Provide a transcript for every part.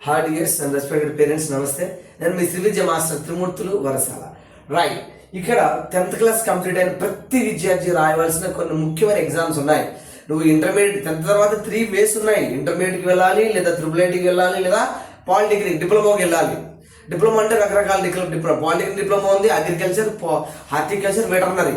Hard years and respected parents, నమస్తే. నేను మీ శ్రీ విద్య master త్రిమూర్తులు Varasala. Right, ఇక్కడ 10th క్లాస్ కంప్లీట్ అయిన ప్రతి విద్యార్థి రాయవలసిన కొన్ని ముఖ్యమైన ఎగ్జామ్స్ ఉన్నాయి. నువ్వు ఇంటర్మీడియట్ 10th తర్వాత 3 వేస్ ఉన్నాయి. ఇంటర్మీడియట్కి వెళ్ళాలి, లేదా IIITకి వెళ్ళాలి, లేదా పాలిటెక్నిక్ డిప్లొమాకి వెళ్ళాలి. డిప్లొమా అంటే రకరకాల డిప్లొమా, పాలిటెక్నిక్ డిప్లొమా ఉంది, అగ్రికల్చర్, హార్టికల్చర్, వెటర్నరీ,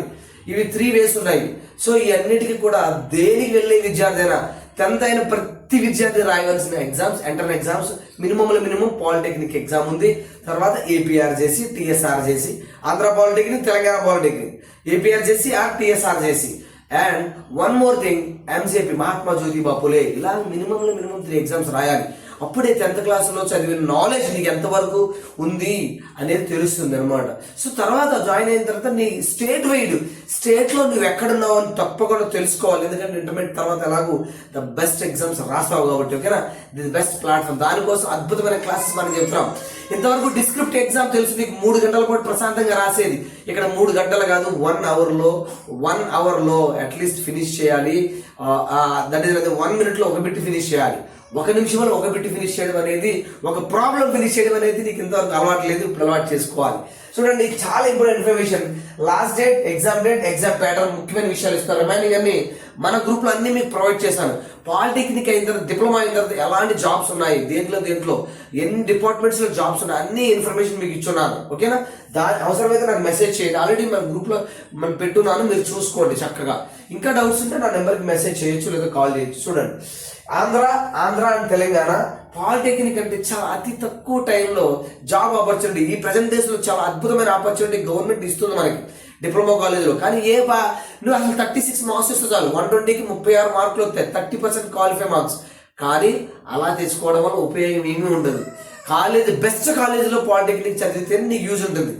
ఇవి 3 వేస్ ఉన్నాయి. సో ఈ అన్నిటికీ కూడా దేనికి వెళ్ళే విద్యార్థి అయినా 10th అయిన ప్రతి విద్యార్థి రాయవలసిన exams, entrance exams, minimum polytechnic exam ఉంది. తర్వాత ఏపీఆర్ చేసి, టీఎస్ఆర్ చేసి, Andhra polytechnic, Telangana polytechnic, APR చేసి ఆర్ టీఎస్ఆర్ చేసి, and one more thing MJP, Mahatma Jyotiba Phule. ఇలా మినిమం 3 ఎగ్జామ్స్ రాయాలి. అప్పుడే 10th క్లాస్లో చదివిన నాలెడ్జ్ నీకు ఎంతవరకు ఉంది అనేది తెలుస్తుంది అనమాట. సో తర్వాత జాయిన్ అయిన తర్వాత నీ స్టేట్లో నువ్వు ఎక్కడున్నావు అని తప్పకుండా తెలుసుకోవాలి. ఎందుకంటే ఇంటర్మీడియట్ తర్వాత ఎలాగూ ద బెస్ట్ ఎగ్జామ్స్ రాస్తావు కాబట్టి, ఓకేనా? The best platform. దానికోసం అద్భుతమైన క్లాసెస్ మనం చెప్తున్నాం. ఇంతవరకు డిస్క్రిప్ట్ ఎగ్జామ్ తెలుసు నీకు, 3 గంటల పాటు ప్రశాంతంగా రాసేది. ఇక్కడ 3 గంటలు కాదు, 1 అవర్లో అట్లీస్ట్ ఫినిష్ చేయాలి. దట్ ఈస్ 1 minute ఒక బిట్ ఫినిష్ చేయాలి. 1 నిమిషంలో ఒక బిట్ ఫినిష్ చేయడం అనేది, ఒక ప్రాబ్లం ఫినిష్ చేయడం అనేది నీకు ఇంతవరకు అలవాటు లేదు, ఇప్పుడు అలవాటు చేసుకోవాలి. చూడండి, చాలా important information. Last date, exam pattern, ముఖ్యమైన విషయాలు ఇస్తారు. రిమైనింగ్ అన్ని మన గ్రూప్లో అన్ని మీకు ప్రొవైడ్ చేశాను. పాలిటెక్నిక్ అయిన తర్వాత, డిప్లొమా అయిన తర్వాత ఎలాంటి జాబ్స్ ఉన్నాయి, దేంట్లో ఎన్ని డిపార్ట్మెంట్స్లో జాబ్స్ ఉన్నాయి, అన్ని ఇన్ఫర్మేషన్ మీకు ఇచ్చున్నాను, ఓకేనా? దాని అవసరమైతే నాకు మెసేజ్ చేయండి. ఆల్రెడీ మన గ్రూప్లో మనం పెట్టున్నాను, మీరు చూసుకోండి చక్కగా. ఇంకా డౌట్స్ ఉంటే నా నెంబర్కి మెసేజ్ చేయొచ్చు, లేదా కాల్ చేయొచ్చు. చూడండి, ఆంధ్ర అండ్ తెలంగాణ పాలిటెక్నిక్ అంటే చాలా అతి తక్కువ టైంలో జాబ్ ఆపర్చునిటీ, ఈ ప్రజెంట్ డేస్ లో చాలా అద్భుతమైన ఆపర్చునిటీ గవర్నమెంట్ ఇస్తుంది మనకి డిప్లొమా కాలేజీలో. కానీ నువ్వు అసలు 36 మార్క్స్ వస్తే చాలు, 120కి 36 మార్కులు వస్తాయి, 30% క్వాలిఫై మార్క్స్. కానీ అలా తెచ్చుకోవడం వల్ల ఉపయోగం ఏమీ ఉండదు. బెస్ట్ కాలేజీలో పాలిటెక్నిక్ చదివితే నీకు యూజ్ ఉంటుంది.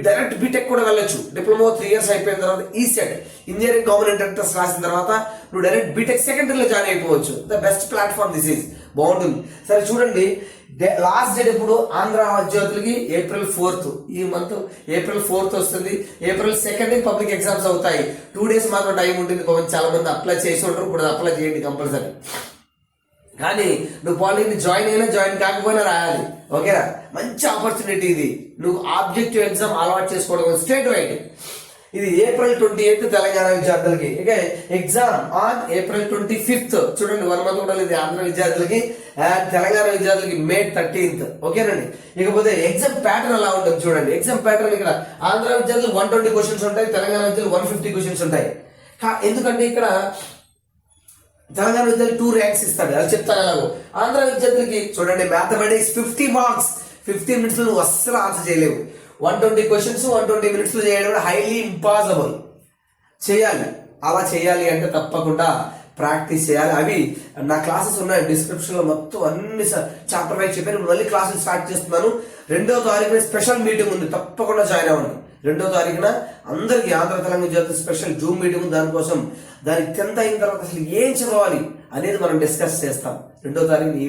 డైరెక్ట్ బీటెక్ కూడా వెళ్ళొచ్చు. డిప్లొమా 3 years అయిపోయిన తర్వాత ఈసెట్, ఇంజనీరింగ్ కామన్ ఎంట్రన్స్ రాసిన తర్వాత నువ్వు డైరెక్ట్ బీటెక్ సెకండ్ ఇయర్లో జాయిన్ అయిపోవచ్చు. The best platform this is, బాగుంటుంది. సరే చూడండి, లాస్ట్ డేట్ ఇప్పుడు ఆంధ్ర విద్యార్థులకి April 4th, ఈ మంత్ April 4th వస్తుంది. April 2nd పబ్లిక్ ఎగ్జామ్స్ అవుతాయి. 2 days మాత్రం టైం ఉంటుంది. చాలా మంది అప్లై చేసి ఉంటారు, ఇప్పుడు అప్లై చేయండి కంపల్సరీ. కానీ నువ్వు పాలిటెక్నిక్ జాయిన్ కాకపోయినా రాయాలి, ఓకేనా? మంచి ఆపర్చునిటీ ఇది. నువ్వు ఆబ్జెక్టివ్ ఎగ్జామ్ అలవాటు చేసుకోవడం స్టేట్ వైడ్. ఇది April 28th తెలంగాణ విద్యార్థులకి, ఇక ఎగ్జామ్ ఆన్ April 25th. చూడండి, 1 month కూడా లేదు ఆంధ్ర విద్యార్థులకి, అండ్ తెలంగాణ విద్యార్థులకి May 13th, ఓకేనండి? ఇకపోతే ఎగ్జామ్ ప్యాటర్న్ ఎలా ఉంటుంది చూడండి. ఎగ్జామ్ ప్యాటర్న్ ఇక్కడ ఆంధ్ర విద్యార్థులు 120 క్వశ్చన్స్ ఉంటాయి, తెలంగాణ విద్యార్థులు 150 క్వశ్చన్స్ ఉంటాయి. ఎందుకంటే ఇక్కడ తెలంగాణ విద్యార్థులు 2 ranks ఇస్తాడు, అది చెప్తాను ఎలాగో. ఆంధ్ర విద్యార్థులకి చూడండి, మ్యాథమెటిక్స్ 50 marks, 15 minutes నువ్వు అస్సలు ఆన్సర్ చేయలేవు. 120 questions 120 minutes లో చేయడం హైలీ ఇంపాసిబుల్. అలా చేయాలి అంటే తప్పకుండా ప్రాక్టీస్ చేయాలి. అవి నా క్లాసెస్ ఉన్నాయి డిస్క్రిప్షన్ లో, మొత్తం అన్ని చాప్టర్ వైజ్ చెప్పాను. మళ్ళీ క్లాసులు స్టార్ట్ చేస్తున్నాను. 2వ తారీఖున స్పెషల్ మీటింగ్ ఉంది, తప్పకుండా జాయిన్ అవ్వండి. 2వ తారీఖున అందరికి ఆంధ్ర తెలంగాణ విద్యార్థులు స్పెషల్ జూమ్ మీటింగ్. దానికోసం దానికి 10th అయిన తర్వాత అసలు ఏం చదవాలి అనేది మనం డిస్కస్ చేస్తాం. 2వ తారీఖున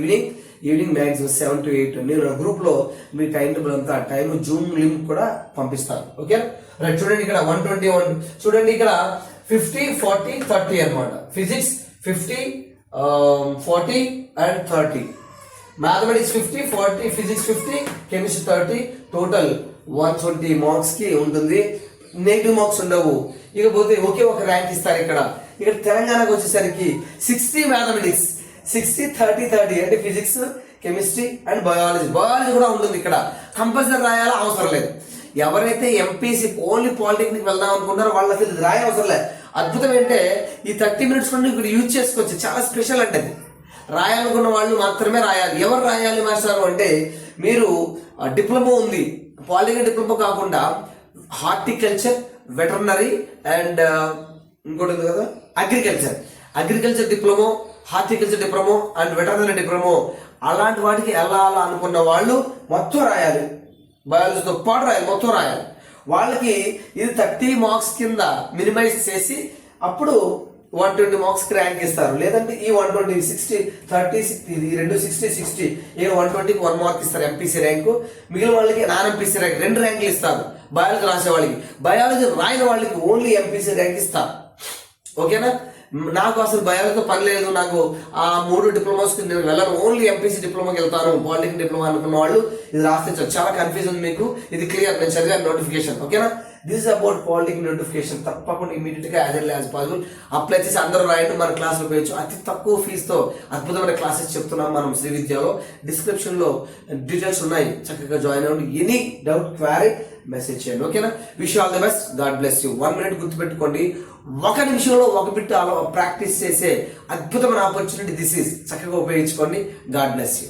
ఈవినింగ్ మ్యాక్సిమం 7 to 8. నేను నా గ్రూప్ లో మీ టైం టేబుల్ అంతా టైం జూమ్ లింక్ కూడా పంపిస్తాను, ఓకే? రైట్, చూడండి ఇక్కడ 121. చూడండి ఇక్కడ 50, 40, 30 అనమాట. Physics 50, 40 and 30. Mathematics 50, 40, physics 50, chemistry 30. Total 120 marks కి ఉంటుంది. నెగిటివ్ మార్క్స్ ఉండవు. ఇకపోతే ఒకే ఒక ర్యాంక్ ఇస్తారు ఇక్కడ. తెలంగాణకు వచ్చేసరికి 60 మ్యాథమెటిక్స్, 60, 30 అంటే ఫిజిక్స్, కెమిస్ట్రీ అండ్ బయాలజీ కూడా ఉంటుంది. ఇక్కడ కంపల్సరీ రాయాలా, అవసరం లేదు. ఎవరైతే ఎంపీసీ ఓన్లీ పాలిటెక్నిక్ వెళ్దాం అనుకుంటారో వాళ్ళకి ఇది రాయ అవసరం లేదు. అద్భుతం ఏంటంటే ఈ 30 minutes నుండి ఇక్కడ యూజ్ చేసుకోవచ్చు. చాలా స్పెషల్ అంటే రాయాలనుకున్న వాళ్ళు మాత్రమే రాయాలి. ఎవరు రాయాలి మాస్టర్ అంటే, మీరు డిప్లొమా ఉంది, పాలిటెక్నిక్ డిప్లొమా కాకుండా హార్టికల్చర్, వెటర్నరీ అండ్ ఇంకోటి ఉంది కదా agriculture diploma, horticulture diploma and veterinary diploma, అలాంటి వాటికి వెళ్ళాలా అనుకున్న వాళ్ళు మొత్తం రాయాలి. బయాలజీతో పాటు రాయాలి, మొత్తం రాయాలి. వాళ్ళకి ఇది 30 marks కింద మినిమైజ్ చేసి అప్పుడు 120 marks ర్యాంక్ ఇస్తారు. లేదంటే ఈ 120, 60, 30, ఇది 2 60, ఇక 120కి 1 mark ఇస్తారు ఎంపీసీ ర్యాంకు. మిగిలిన వాళ్ళకి నాన్ ఎంపీసీ ర్యాంక్ 2 ర్యాంకులు ఇస్తారు. బయాలజీ రాసే వాళ్ళకి, బయాలజీ రాయని వాళ్ళకి ఓన్లీ ఎంపీసీ ర్యాంక్ ఇస్తారు, ఓకేనా? నాకు అసలు బయాలజీతో పని లేదు, నాకు ఆ 3 డిప్లొమాస్కి నేను వెళ్ళను, ఓన్లీ ఎంపీసీ డిప్లొమాకి వెళ్తాను, పాలిటెక్నిక్ డిప్లొమా అనుకున్న వాళ్ళు ఇది రాస్తే చాలా కన్ఫ్యూజ్ ఉంది మీకు. ఇది క్లియర్, నేను చదివాను నోటిఫికేషన్. ఓకేనా, this is about polytechnic notification. తప్పకుండా ఇమీడియట్ గా as early as possible apply చేసి అందరూ రాయండి. మన క్లాస్లో పోయొచ్చు. అతి తక్కువ ఫీజుతో అద్భుతమైన క్లాసెస్ చెప్తున్నాం మనం శ్రీ విద్యలో. డిస్క్రిప్షన్ లో డీటెయిల్స్ ఉన్నాయి, చక్కగా జాయిన్ అవ్వండి. ఎనీ డౌట్ క్వారీ మెసేజ్ చేయండి. ఓకేనా, wish all the best, God bless you. 1 minute గుర్తుపెట్టుకోండి, 1 నిమిషంలో 1 బిట్ అలా ప్రాక్టీస్ చేసే అద్భుతమైన ఆపర్చునిటీ దిస్ ఈజ్. చక్కగా ఉపయోగించుకోండి. God bless you.